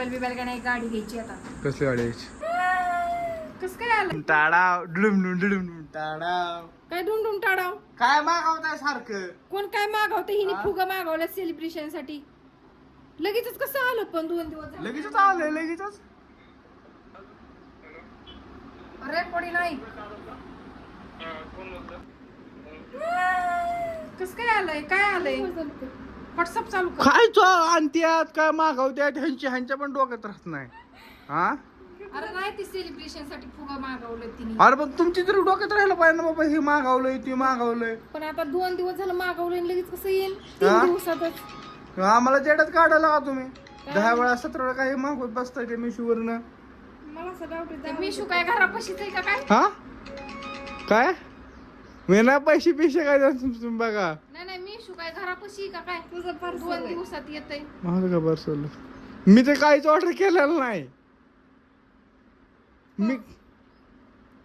बिबाल का नाही गाडी घ्यायची आता. कसली गाडी यायची? कस काय आलं? टाडाव डुडुम टाडाव. काय डुंडुम टाडाव? काय मागवताय सारखं? कोण काय मागवतं? हिने फुगा मागवला सेलिब्रेशन साठी. लगेचच कसं आलं पण 2 दिवस झाले. लगेचच आलंय लगेचच. अरे पडी नाही. कस काय आलंय? काय आलंय? व्हॉट्सअप चालू कर. काय तो आणत्यात काय मागवत्यात ह्यांच्या पण डोक्यात राहत नाही. हा अरे नाही ती सेलिब्रेशन साठी फुगा मागवलं तिने. अरे पण तुमची तरी डोक्यात राहिलं पाहिजे ना बाबा, हे मागवलंय ते मागवलंय. पण आता 2 दिवस झालं मागवलंय लगेच कसं येईल? हा? 3 दिवसातच. आम्हाला जेडात काढायला का तुम्ही 10 वेळा 17 वेळा काही मागवत बसताय ते मिशूवरनं. मला असं डाऊट येतं मिशू काय घरापाशीच आहे का काय? हा काय मी ना पैसे काय द्या तुम्ही बघा. नाही मिशू काय घरापाशी आहे का काय? तुझं फार 2 दिवसात येतंय. माझं का पार्सल? मी तर काहीच ऑर्डर केलेलं नाही. मी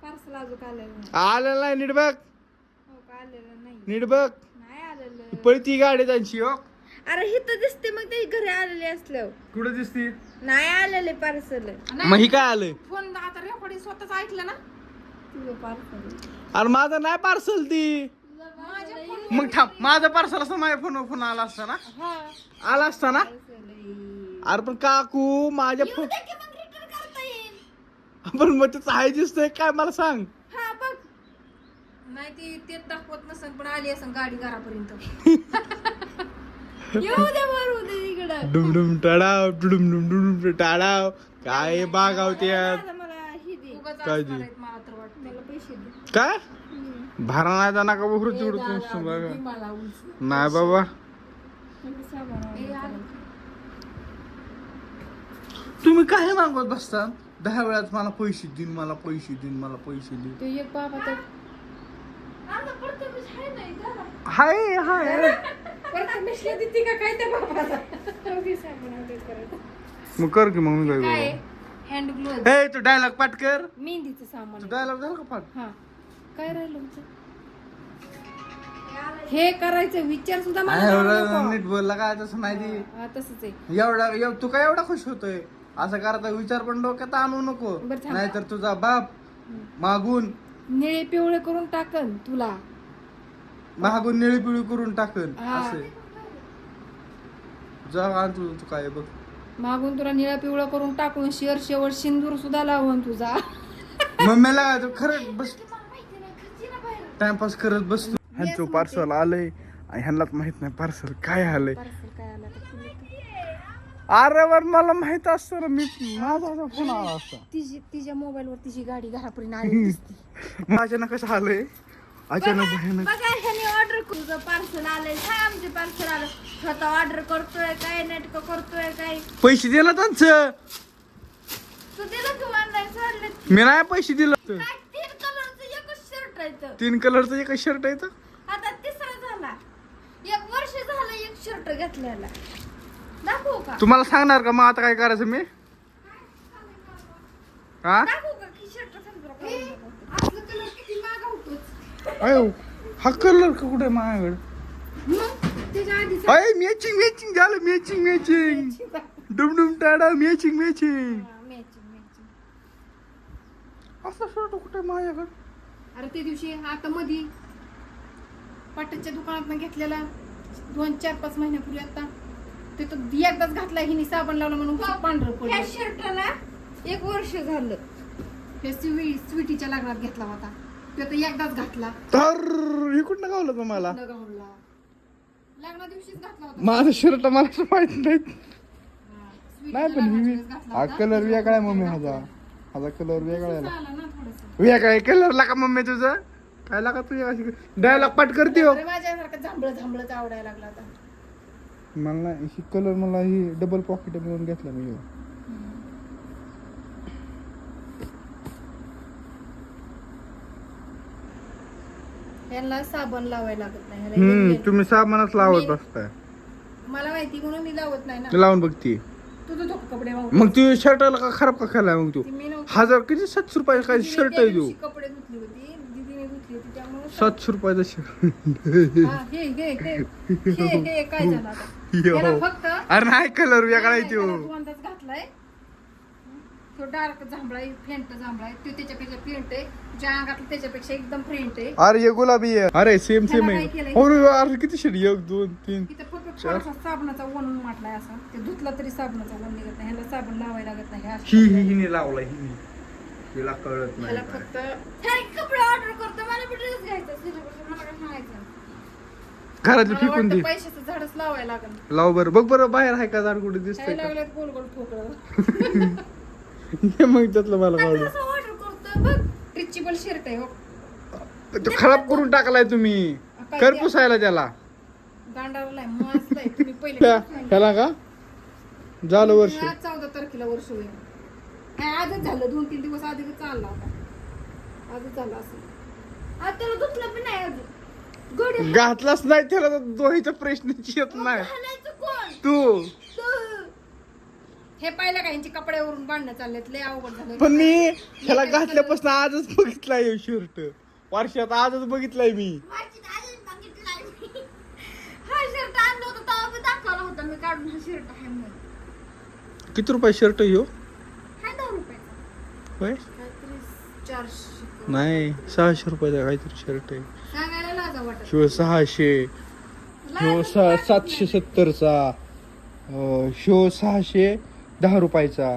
पार्सल अजून आलेलं नाही. नीट बघ आलेलं नाही. नीट बघ. नाही आलेलं. पळती गाडी त्यांची. हो अरे हे तर दिसते मग ते घरी आलेले असल्यावर. कुठं दिसती? नाही आलेले पार्सल. मग ही काय आलंय? फोन आता रेकॉर्डिंग स्वतःच ऐकलं ना तुझं पार्सल. अरे माझं नाही पार्सल ती. मग थांब, माझं पार्सल असं माझ्या फोन आला असता ना. आला असता ना. अरे पण काकू माझ्या फोन पण मग ते आहे दिसतंय काय मला सांग. हा बघ. नाही ती ते दाखवत नसन पण आली असन गाडी घरापर्यंत. येऊ दे मारू दे इकडं. डुमडुम टाडाव डुडुम टाडाव. काय बागावत्यात मला ही दे. काय दे? मला तर वाटतं मला पैसे दे. काय भारा नाही जाणार का बघू चिडतो बघा. मला उंच. नाही बाबा तुम्ही काय मागवत बसता 10 वेळात मला पैसे देईन मला पैसे देईन मला पैसे देईन. तो एक बाबा तर हाय हाय मग कर की मग मी काय काय करू? हँड ग्लोव्ह ए तू डायलॉग पाठ कर. मेहंदीचं सामान तू आहे. डायलॉग झाला का पाठ? हा काय राहिलं तुमचं? हे करायचं विचार सुद्धा मला करू नको. नीट बोलला काय तसं नाही ती. हा, तसंच आहे. एवढा तू काय एवढा खुश होतोय असं करता विचार पण डोक्यात आणू नको. बरं थांब. नाहीतर तुझा बाप मागून निळे पिवळे करून टाकन तुला. मागून निळी पिळी करून टाकन हा. असं जा आण तू काय बघ. मागून तुला निळा पिवळा करून टाकून शेवट सिंदूर सुद्धा लावून तुझा. मम्मीला काय तू खरं बस टाइमपास करत बसतो. ह्यांचं पार्सल आलंय आणि ह्यांनाच माहित नाही पार्सल काय आलंय. अरे वर मला माहित असतं ना मी माझा फोन आला असता. तिच्या मोबाईल वर तिची गाडी घरापर्यंत आली दिसती. अचानक कसं आलंय अचानक भयानक. बघा ह्याने ऑर्डर तुझं पार्सल आलंय. काय आमचे पार्सल आलं स्वतः ऑर्डर करतोय काय नाटक करतोय काय. पैसे दिला त्यांचं तू दिलं तू ऑनलाईन सोडलं. मी नाही पैसे दिलं. काय 3 कलरचं एकच शर्ट आहे इथं. 3 कलरचं एक शर्ट आहे. आता 3रा झाला. 1 वर्ष झालं एक शर्ट घेतलेला. दाखवू का? तुम्हाला सांगणार का मग आता काय करायचं मी? हा दाखवू का की शर्ट समजा काय असलं कलर किती मागवतोच. अयो हा कलर का कुठे माझ्याकडे? मग त्याच्या आधीच अय मॅचिंग मॅचिंग झालं मॅचिंग मॅचिंग डुमडुम टाडा मॅचिंग मॅचिंग. असं शर्ट कुठे माझ्याकडे? अरे ते दिवशी आता मधी पाटच्या दुकानात घेतलेला 2-4-5 महिन्यापूर्वी. आता ते तर एकदाच घातला हिने साबण लावला म्हणून पांढरं पडलं. त्या शर्टला 1 वर्ष झालं. हे स्वीटीच्या लग्नात घेतला होता. ते तर एकदाच घातला. तर हे कुठं गावलं तुम्हाला? गावला लग्ना दिवशीच घातला होता. माझं शर्ट मला असं माहित नाही. स्वीटीच्या नाही पण लग्नाच्या ही वेळेस घातला हा होता. कलर वेगळा आहे मम्मी. हा कलर वेगळा आहे. झाला ना थोडंसं. वेगळा आहे कलर लागा मम्मी तुझं काय लागा तुझ्या डायलॉग पाठ करते हो. अरे माझ्यासारखं जांभळच आवडायला लागला आता. मला नाही ही कलर मला ही डबल पॉकेट मिळून घेतला मी. यांना साबण लावायला लागत नाही. ह्याला एक तुम्ही साबणच लावत बसताय. मला माहिती म्हणून मी लावत नाही ना. लावून बघती तुझं धोका कपडे मग तू शर्टाला का खराब का केलाय मग तू? ती मी नव्हती. 1000 किती 700 रुपयाचं काय दीदीने शर्ट त्या आहे तू? दिवशी कपडे धुतली होती. दीदीने धुतली होती त्यामुळे 700 रुपयाचं शर्ट. हा, हे काय झालं आता? यो. याला फक्त अरे नाही कलर वेगळा आहे त्याला तो. 2दाच घातलाय तो डार्क जांभळा आहे, फेंट जांभळा आहे. तो त्याच्यापेक्षा फेंट आहे, ज्या अंगातलं त्याच्यापेक्षा एकदम फेंट आहे. अरे हे गुलाबी आहे. अरे सेम ह्याला आहे. काय केलंय? अरे अरे किती शेड 1 2 3 इथं फक्त थोडासा साबणाचा वन माटलाय असा. ते धुतला तरी साबणाचा वन निघत नाही. ह्याला साबण लावायला लागत नाही. हिने लावला हिने. तिला कळत ह्याला नाही फक्त कपडे ऑर्डर करतो, मला पण ड्रेस घ्यायचा सिलेबस, मला काय सांगायचं. घरातली मला फेकून दे. वाटतं पैशाचं झाडच लावायला लागेल. लाव बरं बघ बरं बाहेर आहे का झाड कुठे काय दिसतंय का लागल्यात गोल गोल ठोकळं. हे मग त्यातलं मला काढू असं ऑर्डर करतो बघ. स्ट्रेचेबल शर्ट आहे हो. तो खराब करून टाकलाय तुम्ही कर पुसायला त्याला गांडावलाय मस्तय. तुम्ही पहिले ह्याला का झालं वर्ष आज 14 तारखेला वर्ष होईल. नाही, आजच झालं. 2-3 दिवस आधी चालला होता. आजच झालं असं. आज त्याला दुखलं पण नाही अजून. गडी घातलाच नाही त्याला तर दोहीचा प्रश्नच येत नाही घालायचं कोण? तू हे पाहिलं का यांची कपड्यावरून बांधणं चाललेत. लय अवघड झालं. पण मी ह्याला घातल्यापासून आजच बघितलाय शर्ट वर्षात आजच बघितलाय मी हा शर्ट आणलं होतं तेव्हा मी दाखवला होता मी काढून. हा शर्ट आहे म्हणून. किती रुपये शर्ट ह्यो हा 10 रुपयाचा. होय काहीतरी 400. नाही 600 रुपयाचा काहीतरी शर्ट आहे सांगायला लाजा वाटत. शिव 600 शिव 770चा शिव 610 रुपयाचा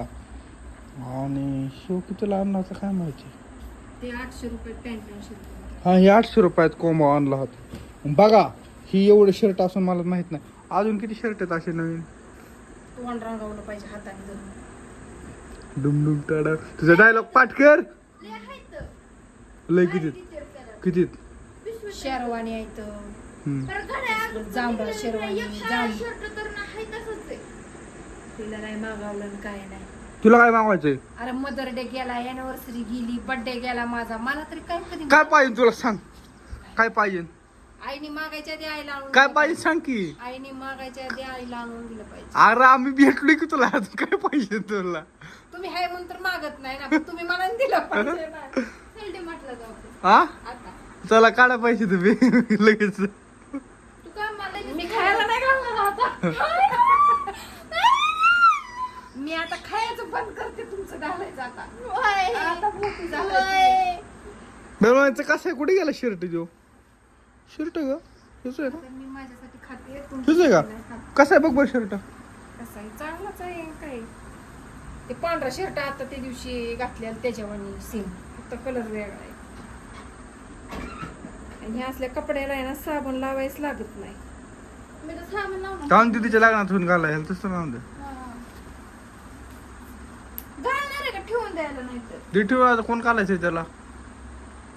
आणि शिव कितीला आणला होता काय माहिती. ते 800 रुपये पॅन्ट आणि शर्ट. हा हे 800 रुपयात कोंबो आणला होता. बघा ही एवढे शर्ट असून मला माहित नाही अजून किती शर्ट आहेत असे नवीन. तोंड रंगवलं पाहिजे हाताने धरून. डुमडुम टाडा तुझा डायलॉग पाठ कर लय कितीत शेरवानी आहे तर हम्म. जांभळा शेरवानी तिला नाही मागवलं आणि काय नाही. तुला काय मागवायचंय अरे मदर डे गेला, अॅनिव्हर्सरी गेली, बर्थडे गेला माझा. मला तरी काय कधी काय पाहिजे तुला सांग काय पाहिजे आईने मागायच्या आधी आईला आणून काय दिलं पाहिजे सांग की आईने मागायच्या आधी आईला आणून दिलं पाहिजे. अरे आम्ही भेटलोय की तुला अजून काय पाहिजे तुला तुम्ही हाय म्हणून तर मागत नाही ना, पण तुम्ही मला दिलं पाहिजे ना. चल म्हटलं जाऊ हा आता. चला काढा पाहिजे तुम्ही लगेच तू काय मला मी खायला नाही घालणार आता. मी आता खायचं बंद करते तुमचं घालायचं आता. आता मोठी झालाय. बेलवानचं कसं आहे कुठे गेला शर्ट जो शर्ट ग हेच आहे का तर मी माझ्यासाठी खाते हेच तुमच्यासाठी आहे का नाही खात. कसं आहे बघ बरं शर्ट कसं आहे चांगलाच आहे काय. ते पांढरा शर्ट आता त्या दिवशी घातलेला त्याच्यावानी सेम, फक्त कलर वेगळा आहे. आणि हे असल्या कपड्याला आहे ना साबण लावायच लागत नाही. मी तर साबण लावणार काहून तिच्या लग्नात होऊन घालाय तसं राहून दे घालणार आहे का ठेवून द्यायला नाही तर. ते ठेवा आता कोण घालायचंय त्याला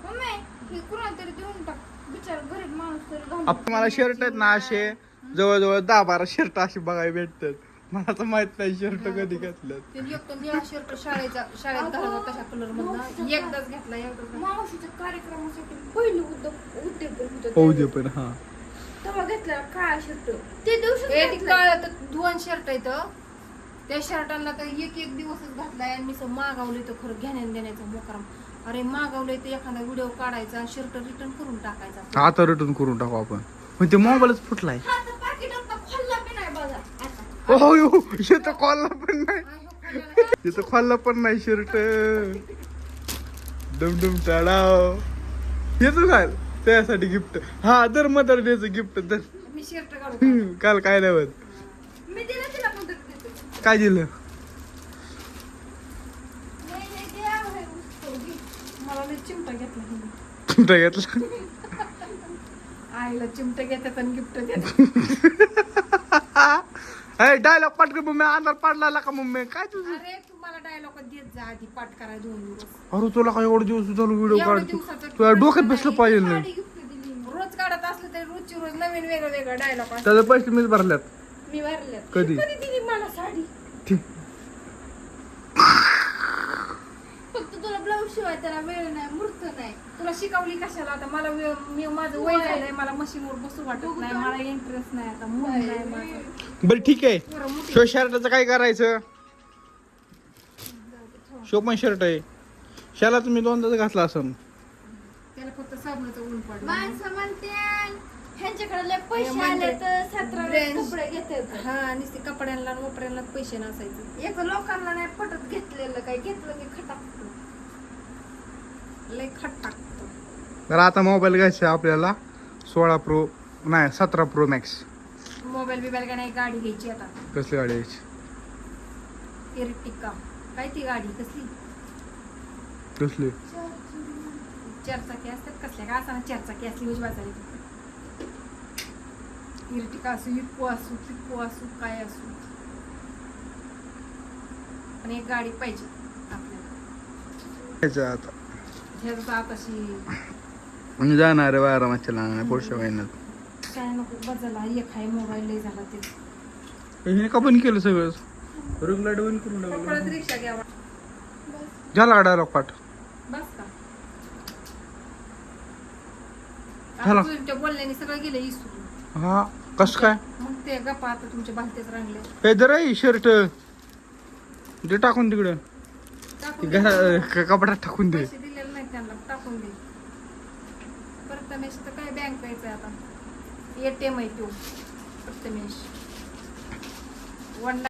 मम्मी हे कुणाला तरी देऊन टाक. बिचार गरीब माणूस तरी घालून. आपण मला शर्ट आहेत ना असे जवळजवळ 10-12 शर्ट असे बघायला भेटतात. मला तर माहित नाही शर्ट कधी घातलं त्यांनी एक तर निळा शर्ट शाळेत घालत तशा कलर मधला एकदाच घेतला. मावशीच्या कार्यक्रमासाठी पहिलं उद्योगपण होतं होऊ दे पण हा तेव्हा घेतला काळा शर्ट. ते दिवशी काळा तर 2 शर्ट आहेत. त्या शर्टांना तर एक दिवसच घातलाय आणि मी मागवले तर खरं घेण्यान देण्याचा मोकराम. अरे मागवले तर एखादा व्हिडिओ काढायचा शर्ट रिटर्न करून टाकायचा. आता रिटर्न करून टाकू आपण पण ते मोबाईलच फुटलाय. इथं खोलला पण नाही इथं खोलला पण नाही शर्ट डमडम टाळाव हे तू घाल त्यासाठी गिफ्ट. हा दर मदर डेचं गिफ्ट दर मी शर्ट काढून काल काय नाही होत. मी दिलं तिला पण देते. काय दिलं मला लय चिमटा घेतला हिने. चिमटा घेतला आईला चिमटा घेतात आणि गिफ्ट देतात. डायलॉग पाठ कर मम्मी अंधार पाडला का मम्मी काय तुझं. अरे तुम्हाला डायलॉग देत जा आधी पाठ करा 2 दिवस. अरे तुला काय एवढं दिवस झालं व्हिडिओ एवढ्या काढतो दिवसाचं तुला डोक्यात बसलं पाहिजे नाही. साडी gift दिली. रोज काढत असलं तरी रोजची रोज नवीन वेगळं डायलॉग असतो. त्याचे पैसे मीच भरल्यात मी भरले कधी? दिली मला साडी. ठीक. फक्त तुला ब्लाऊज शिवाय त्याला वेळ नाही मुहूर्त नाही. तुला शिकवली कशाला आता. मला मी माझं वय झालंय. मला मशीनवर बसू वाटत नाही. मला इंटरेस्ट नाही आता. मूड नाही माझं. बरं ठीक आहे पोरं मोठी शो शर्टाचं काय करायचं शो पण शर्ट आहे शाला तुम्ही 2दाच घातला असं त्याला फक्त साबणाचं ऊन पडलं. माणसं म्हणते ह्यांच्याकडे लय पैसे आले तर 17 कपडे घेतात. हा नुसते कपड्यांना आणि वापरायला पैसे नसायचे. एक लोकांना नाही पटत घेतलेलं काय घेतलं की खटाकतो. लय खट टाकतो. तर आता मोबाईल घ्यायचा आपल्याला 16 प्रो नाही 17 प्रो मॅक्स. मोबाईल बिबाईल का नाही, गाडी घ्यायची आता. कसली गाडी घ्यायची? एर्टिका. काय ती गाडी कसली? कसली? 4 चाकी असतात कसल्या का असं 4 चाकी असली उजवाचाली. इर्टिका असू, इको असू, किको असू, काय असू, पण एक गाडी पाहिजे आपल्याला. घ्यायचं आता ह्याचं आताशी मी जाणार आहे बारामतीला लागणार पुढच्या महिन्यात. काय नको बदला. एक आहे मोबाईल लय झाला ते. हिने का बंद केलं सगळं? रेग्युलर बंद करून परत टाकलं. रिक्षा घ्यावा. झाला का डायलॉग पाठ? बस का झाला. आता तुमच्या बोलण्याने सगळं गेलं इसरून. हा कस काय? मग ते गप्पा आता तुमच्या भालतेच रांगले. हे जर शर्ट दे टाकून तिकडे टाकून कपड्यात टाकून दे. पैसे दिलेले नाहीत त्यांना, टाकून दे. प्रथमेश तर काय बँक जायचं आता. ATM आहे तो प्रथमेश.